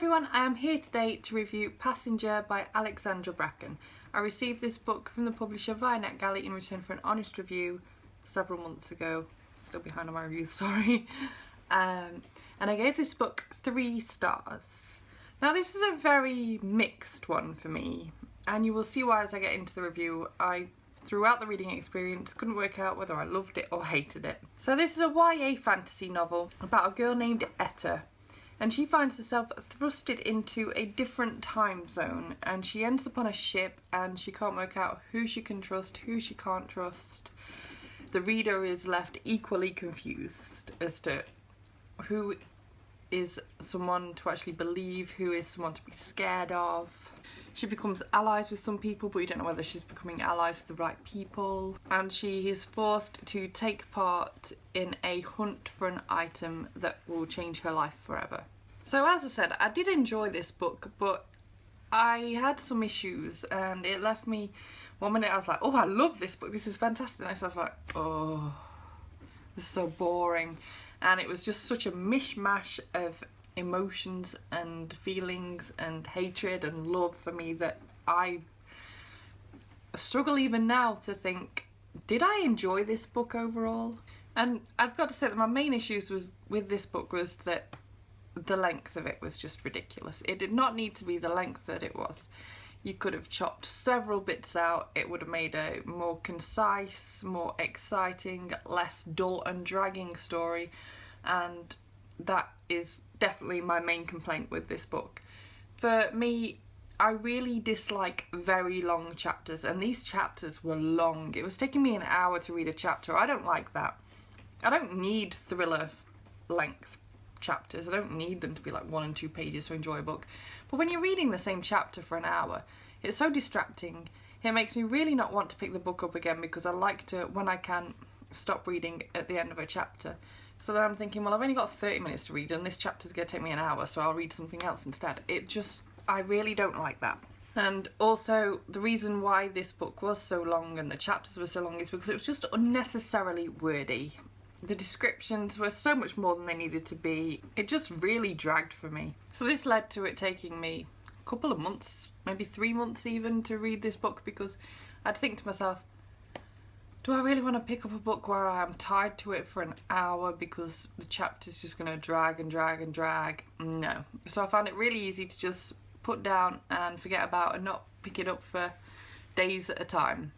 everyone, I am here today to review Passenger by Alexandra Bracken. I received this book from the publisher via NetGalley in return for an honest review several months ago. Still behind on my reviews, sorry. And I gave this book 3 stars. Now this is a very mixed one for me, and you will see why as I get into the review. Throughout the reading experience, couldn't work out whether I loved it or hated it. So this is a YA fantasy novel about a girl named Etta, and she finds herself thrusted into a different time zone, and she ends up on a ship and she can't work out who she can trust, who she can't trust. The reader is left equally confused as to who is someone to actually believe, who is someone to be scared of. She becomes allies with some people, but you don't know whether she's becoming allies with the right people. And she is forced to take part in a hunt for an item that will change her life forever. So as I said, I did enjoy this book, but I had some issues, and it left me, one minute I was like, oh, I love this book, this is fantastic. And next I was like, oh, this is so boring. And it was just such a mishmash of emotions and feelings and hatred and love for me that I struggle even now to think, did I enjoy this book overall? And I've got to say that my main issues with this book was that the length of it was just ridiculous. It did not need to be the length that it was. You could have chopped several bits out. It would have made a more concise, more exciting, less dull and dragging story, and that is definitely my main complaint with this book. For me, I really dislike very long chapters, and these chapters were long. It was taking me an hour to read a chapter. I don't like that. I don't need thriller length chapters. I don't need them to be like 1 and 2 pages to enjoy a book. But when you're reading the same chapter for an hour, it's so distracting. It makes me really not want to pick the book up again, because I like to, when I can, stop reading at the end of a chapter. So then I'm thinking, well, I've only got 30 minutes to read and this chapter's going to take me an hour, so I'll read something else instead. I really don't like that. And also, the reason why this book was so long and the chapters were so long is because it was just unnecessarily wordy. The descriptions were so much more than they needed to be. It just really dragged for me. So this led to it taking me a couple of months, maybe 3 months even, to read this book, because I'd think to myself, do I really want to pick up a book where I'm tied to it for an hour because the chapter's just going to drag and drag and drag? No. So I found it really easy to just put down and forget about and not pick it up for days at a time.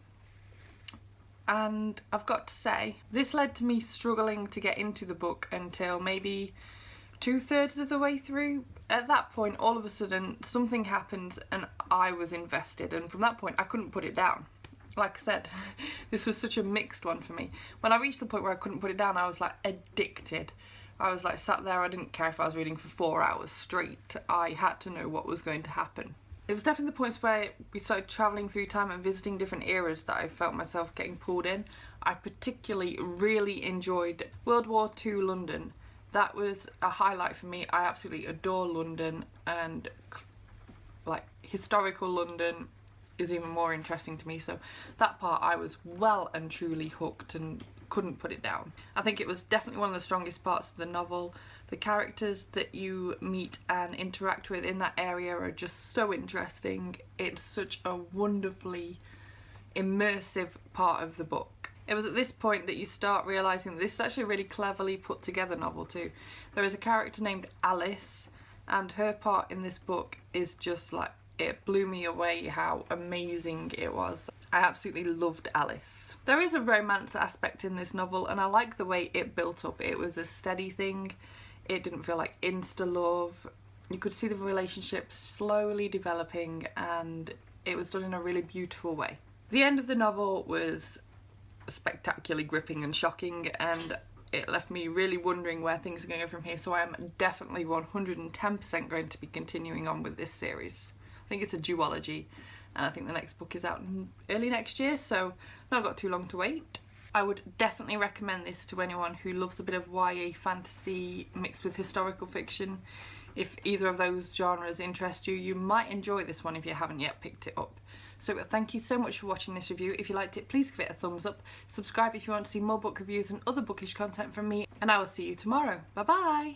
And I've got to say, this led to me struggling to get into the book until maybe 2/3 of the way through. At that point, all of a sudden, something happened and I was invested, and from that point I couldn't put it down. Like I said, this was such a mixed one for me. When I reached the point where I couldn't put it down, I was like addicted. I was like sat there, I didn't care if I was reading for 4 hours straight. I had to know what was going to happen. It was definitely the points where we started travelling through time and visiting different eras that I felt myself getting pulled in. I particularly really enjoyed World War II London. That was a highlight for me. I absolutely adore London, and like historical London is even more interesting to me, so that part I was well and truly hooked and couldn't put it down. I think it was definitely one of the strongest parts of the novel. The characters that you meet and interact with in that area are just so interesting. It's such a wonderfully immersive part of the book. It was at this point that you start realising that this is actually a really cleverly put together novel too. There is a character named Alice, and her part in this book is just like, it blew me away how amazing it was. I absolutely loved Alice. There is a romance aspect in this novel, and I like the way it built up. It was a steady thing. It didn't feel like insta-love. You could see the relationship slowly developing, and it was done in a really beautiful way. The end of the novel was spectacularly gripping and shocking, and it left me really wondering where things are going to go from here, so I am definitely 110% going to be continuing on with this series. I think it's a duology, and I think the next book is out early next year, so not got too long to wait. I would definitely recommend this to anyone who loves a bit of YA fantasy mixed with historical fiction. If either of those genres interest you, you might enjoy this one if you haven't yet picked it up. So thank you so much for watching this review. If you liked it, please give it a thumbs up. Subscribe if you want to see more book reviews and other bookish content from me, and I will see you tomorrow. Bye bye!